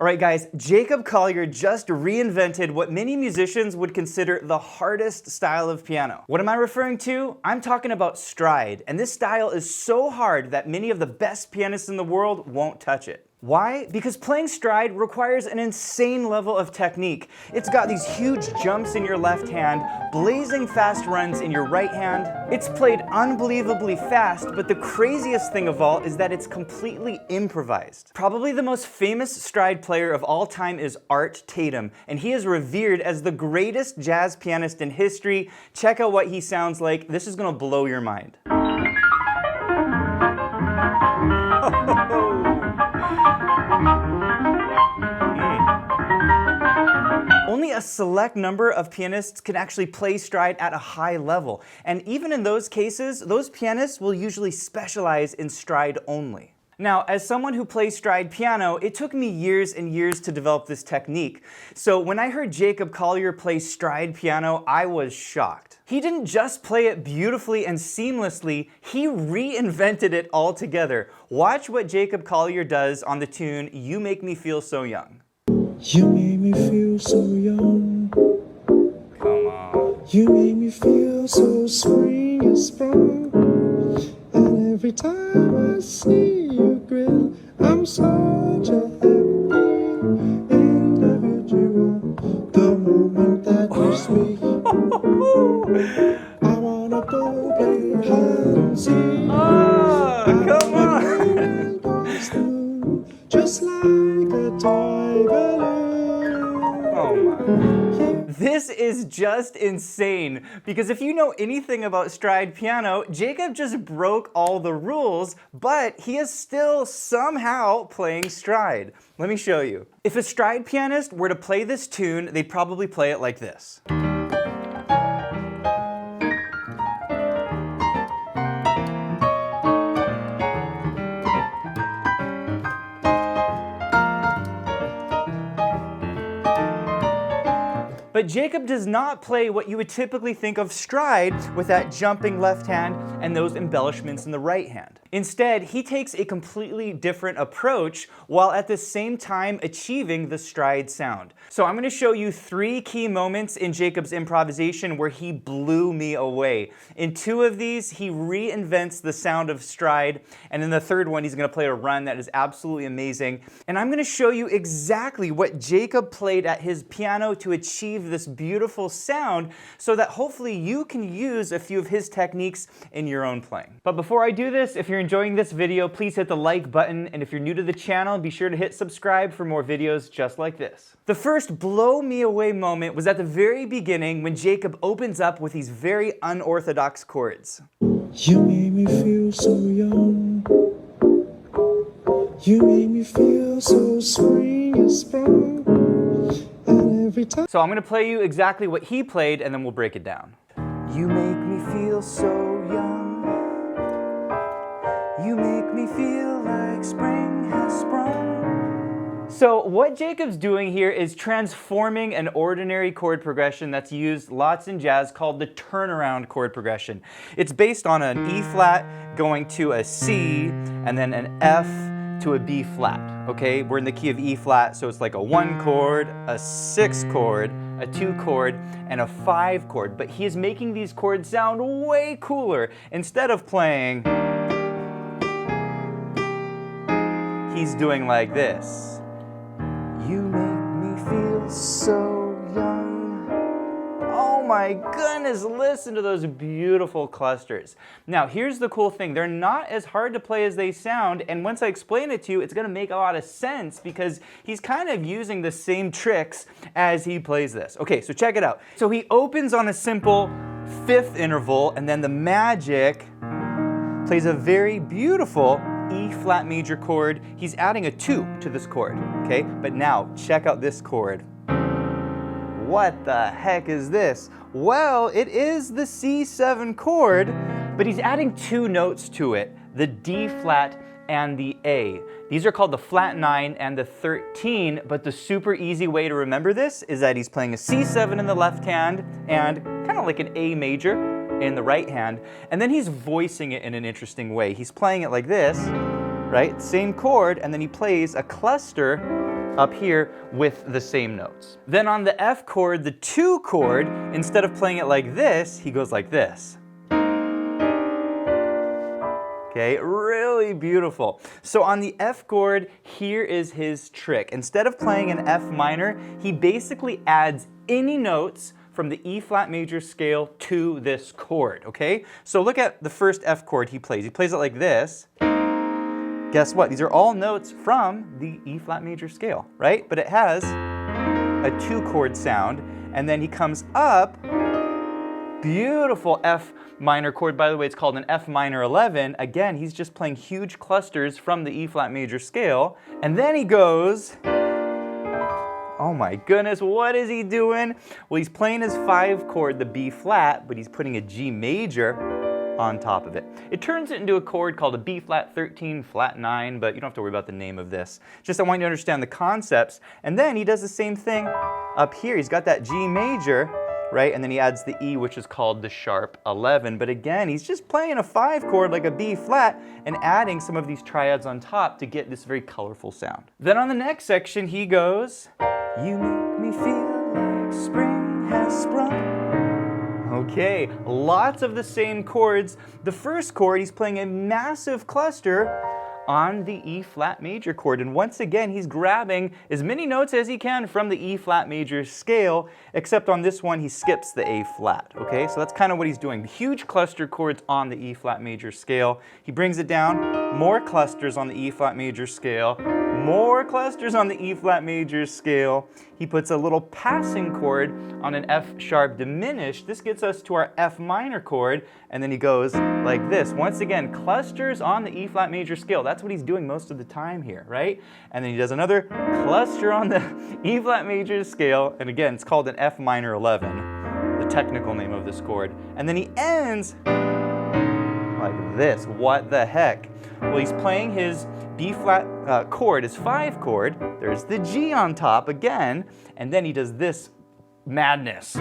Alright guys, Jacob Collier just reinvented what many musicians would consider the hardest style of piano. What am I referring to? I'm talking about stride, and this style is so hard that many of the best pianists in the world won't touch it. Why? Because playing stride requires an insane level of technique. It's got these huge jumps in your left hand, blazing fast runs in your right hand. It's played unbelievably fast, but the craziest thing of all is that it's completely improvised. Probably the most famous stride player of all time is Art Tatum, and he is revered as the greatest jazz pianist in history. Check out what he sounds like. This is gonna blow your mind. Only a select number of pianists can actually play stride at a high level, and even in those cases, those pianists will usually specialize in stride only. Now, as someone who plays stride piano, it took me years and years to develop this technique. So when I heard Jacob Collier play stride piano, I was shocked. He didn't just play it beautifully and seamlessly, he reinvented it altogether. Watch what Jacob Collier does on the tune You Make Me Feel So Young. You make me feel so young. Come on. You make me feel so spring is sprung. And every time I see you grin, I'm such a happy individual. The moment that you speak, I wanna go play hide and seek. Oh, come on! Just like a toy balloon. Oh my. This is just insane, because if you know anything about stride piano, Jacob just broke all the rules, but he is still somehow playing stride. Let me show you. If a stride pianist were to play this tune, they'd probably play it like this. But Jacob does not play what you would typically think of stride with that jumping left hand and those embellishments in the right hand. Instead, he takes a completely different approach while at the same time achieving the stride sound. So I'm going to show you 3 key moments in Jacob's improvisation where he blew me away. In 2 of these, he reinvents the sound of stride, and in the 3rd one, he's going to play a run that is absolutely amazing. And I'm going to show you exactly what Jacob played at his piano to achieve this beautiful sound so that hopefully you can use a few of his techniques in your own playing. But before I do this, if you're enjoying this video, please hit the like button, and if you're new to the channel, be sure to hit subscribe for more videos just like this. The first blow me away moment was at the very beginning when Jacob opens up with these very unorthodox chords. You made me feel so young. You made me feel so spring is sprung. And every time. So I'm going to play you exactly what he played, and then we'll break it down. You make me feel so young. You make me feel like spring has sprung. So what Jacob's doing here is transforming an ordinary chord progression that's used lots in jazz called the turnaround chord progression. It's based on an E flat going to a C and then an F to a B flat, okay? We're in the key of E flat, so it's like a 1 chord, a 6 chord, a 2 chord, and a 5 chord. But he is making these chords sound way cooler. Instead of playing, he's doing like this. You make me feel so young. Oh my goodness, listen to those beautiful clusters. Now, here's the cool thing. They're not as hard to play as they sound, and once I explain it to you, it's gonna make a lot of sense because he's kind of using the same tricks as he plays this. Okay, so check it out. So he opens on a simple 5th interval, and then the magic plays a very beautiful E flat major chord. He's adding a 2 to this chord, okay? But now, check out this chord. What the heck is this? Well, it is the C7 chord, but he's adding 2 notes to it, the D flat and the A. These are called the flat 9 and the 13, but the super easy way to remember this is that he's playing a C7 in the left hand and kind of like an A major in the right hand, and then he's voicing it in an interesting way. He's playing it like this, right? Same chord, and then he plays a cluster up here with the same notes. Then on the F chord, the 2 chord, instead of playing it like this, he goes like this. Okay, really beautiful. So on the F chord, here is his trick. Instead of playing an F minor, he basically adds any notes from the E flat major scale to this chord, okay? So look at the first F chord he plays. He plays it like this. Guess what? These are all notes from the E flat major scale, right? But it has a 2 chord sound, and then he comes up, beautiful F minor chord. By the way, it's called an F minor 11. Again, he's just playing huge clusters from the E flat major scale. And then he goes, oh my goodness, what is he doing? Well, he's playing his 5 chord, the B flat, but he's putting a G major on top of it. It turns it into a chord called a B flat 13, flat 9, but you don't have to worry about the name of this. Just I want you to understand the concepts. And then he does the same thing up here. He's got that G major, right? And then he adds the E, which is called the sharp 11. But again, he's just playing a 5 chord like a B flat and adding some of these triads on top to get this very colorful sound. Then on the next section, he goes, you make me feel like spring has sprung. Okay, lots of the same chords. The first chord, he's playing a massive cluster on the E flat major chord. And once again, he's grabbing as many notes as he can from the E flat major scale, except on this one, he skips the A flat, okay? So that's kind of what he's doing. Huge cluster chords on the E flat major scale. He brings it down, more clusters on the E flat major scale, more clusters on the E flat major scale. He puts a little passing chord on an F sharp diminished. This gets us to our F minor chord, and then he goes like this. Once again, clusters on the E flat major scale. That's what he's doing most of the time here, right? And then he does another cluster on the E flat major scale, and again, it's called an F minor 11, the technical name of this chord. And then he ends like this. What the heck? Well, he's playing his B flat chord, his 5 chord. There's the G on top again, and then he does this madness.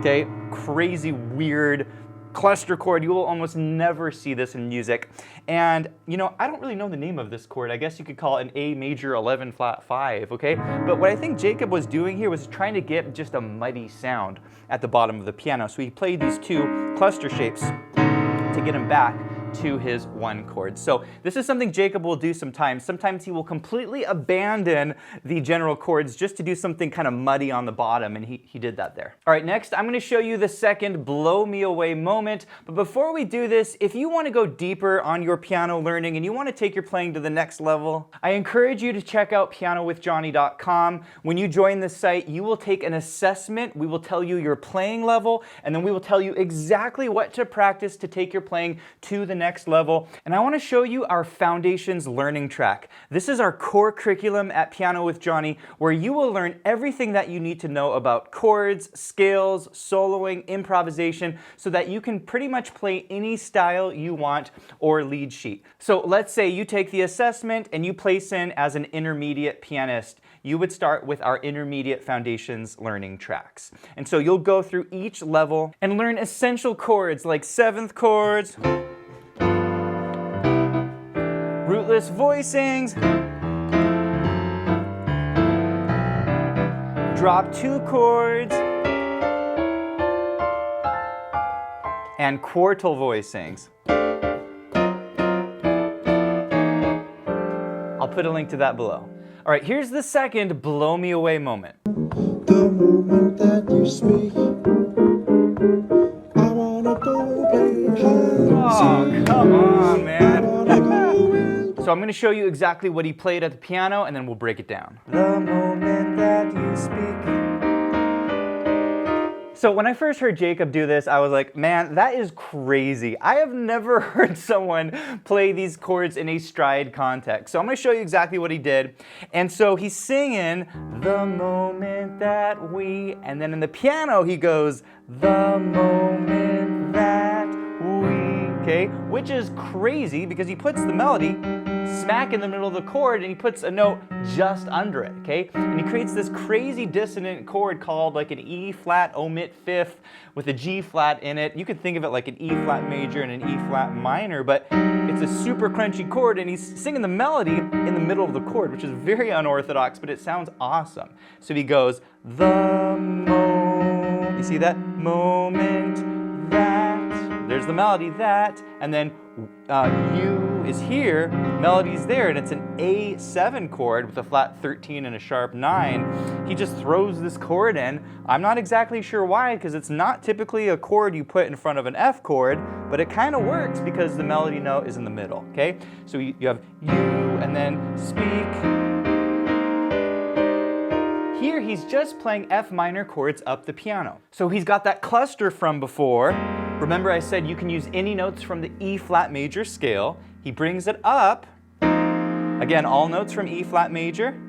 Okay, crazy, weird cluster chord. You will almost never see this in music. And you know, I don't really know the name of this chord. I guess you could call it an A major 11 flat 5, okay? But what I think Jacob was doing here was trying to get just a muddy sound at the bottom of the piano. So he played these 2 cluster shapes to get him back to his 1 chord. So this is something Jacob will do sometimes. Sometimes he will completely abandon the general chords just to do something kind of muddy on the bottom, and he did that there. All right, next I'm going to show you the second blow me away moment. But before we do this, if you want to go deeper on your piano learning and you want to take your playing to the next level, I encourage you to check out pianowithjonny.com. When you join the site, you will take an assessment. We will tell you your playing level, and then we will tell you exactly what to practice to take your playing to the next level. And I want to show you our Foundations learning track. This is our core curriculum at Piano with Jonny, where you will learn everything that you need to know about chords, scales, soloing, improvisation, so that you can pretty much play any style you want or lead sheet. So let's say you take the assessment and you place in as an intermediate pianist. You would start with our intermediate Foundations learning tracks. And so you'll go through each level and learn essential chords like 7th chords, rootless voicings, drop 2 chords, and quartal voicings. I'll put a link to that below. All right, here's the second blow me away moment. The moment that you speak, I wanna go play hide Oh, and seek. come on, man. I wanna go in. So I'm going to show you exactly what he played at the piano, and then we'll break it down. The moment that you speak. So when I first heard Jacob do this, I was like, man, that is crazy. I have never heard someone play these chords in a stride context. So I'm going to show you exactly what he did. And so he's singing, the moment that we, and then in the piano he goes, the moment that we, okay? Which is crazy because he puts the melody smack in the middle of the chord and he puts a note just under it, okay? And he creates this crazy dissonant chord called like an E flat omit fifth with a G flat in it. You could think of it like an E flat major and an E flat minor, but it's a super crunchy chord, and he's singing the melody in the middle of the chord, which is very unorthodox, but it sounds awesome. So he goes, the moment, you see that? Moment, that, there's the melody, that, and then you is here, melody's there, and it's an A7 chord with a flat 13 and a sharp 9. He just throws this chord in. I'm not exactly sure why, because it's not typically a chord you put in front of an F chord, but it kind of works because the melody note is in the middle, okay? So you have you, and then speak. Here he's just playing F minor chords up the piano. So he's got that cluster from before. Remember I said you can use any notes from the E flat major scale. He brings it up. Again, all notes from E flat major,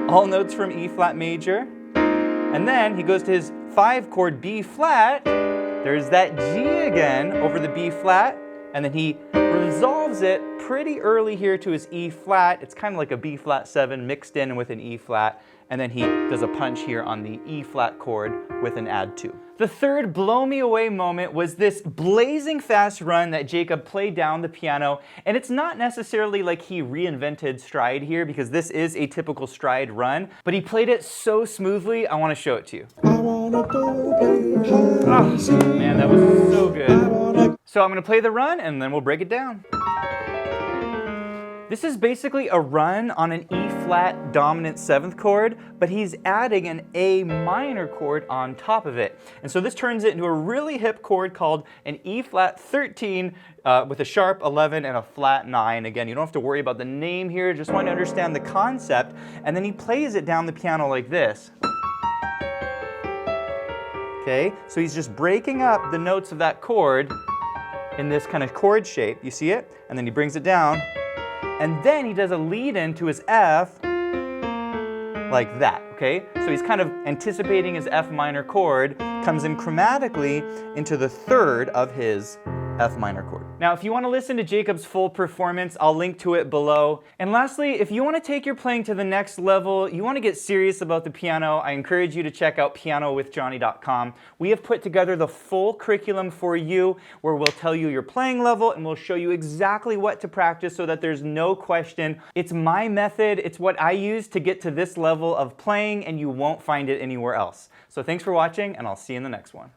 all notes from E flat major. And then he goes to his 5 chord B flat. There's that G again over the B flat. And then he resolves it pretty early here to his E flat. It's kind of like a B flat 7 mixed in with an E flat. And then he does a punch here on the E flat chord with an add 2. The third blow me away moment was this blazing fast run that Jacob played down the piano. And it's not necessarily like he reinvented stride here, because this is a typical stride run, but he played it so smoothly, I want to show it to you. Oh, man, that was so good. So I'm going to play the run and then we'll break it down. This is basically a run on an E flat dominant 7th chord, but he's adding an A minor chord on top of it. And so this turns it into a really hip chord called an E flat 13 with a sharp 11 and a flat 9. Again, you don't have to worry about the name here, just want to understand the concept. And then he plays it down the piano like this. Okay, so he's just breaking up the notes of that chord in this kind of chord shape. You see it? And then he brings it down. And then he does a lead in to his F like that, okay? So he's kind of anticipating his F minor chord, comes in chromatically into the 3rd of his F minor chord. Now, if you want to listen to Jacob's full performance, I'll link to it below. And lastly, if you want to take your playing to the next level, you want to get serious about the piano, I encourage you to check out pianowithjonny.com. We have put together the full curriculum for you, where we'll tell you your playing level and we'll show you exactly what to practice so that there's no question. It's my method, it's what I use to get to this level of playing, and you won't find it anywhere else. So thanks for watching, and I'll see you in the next one.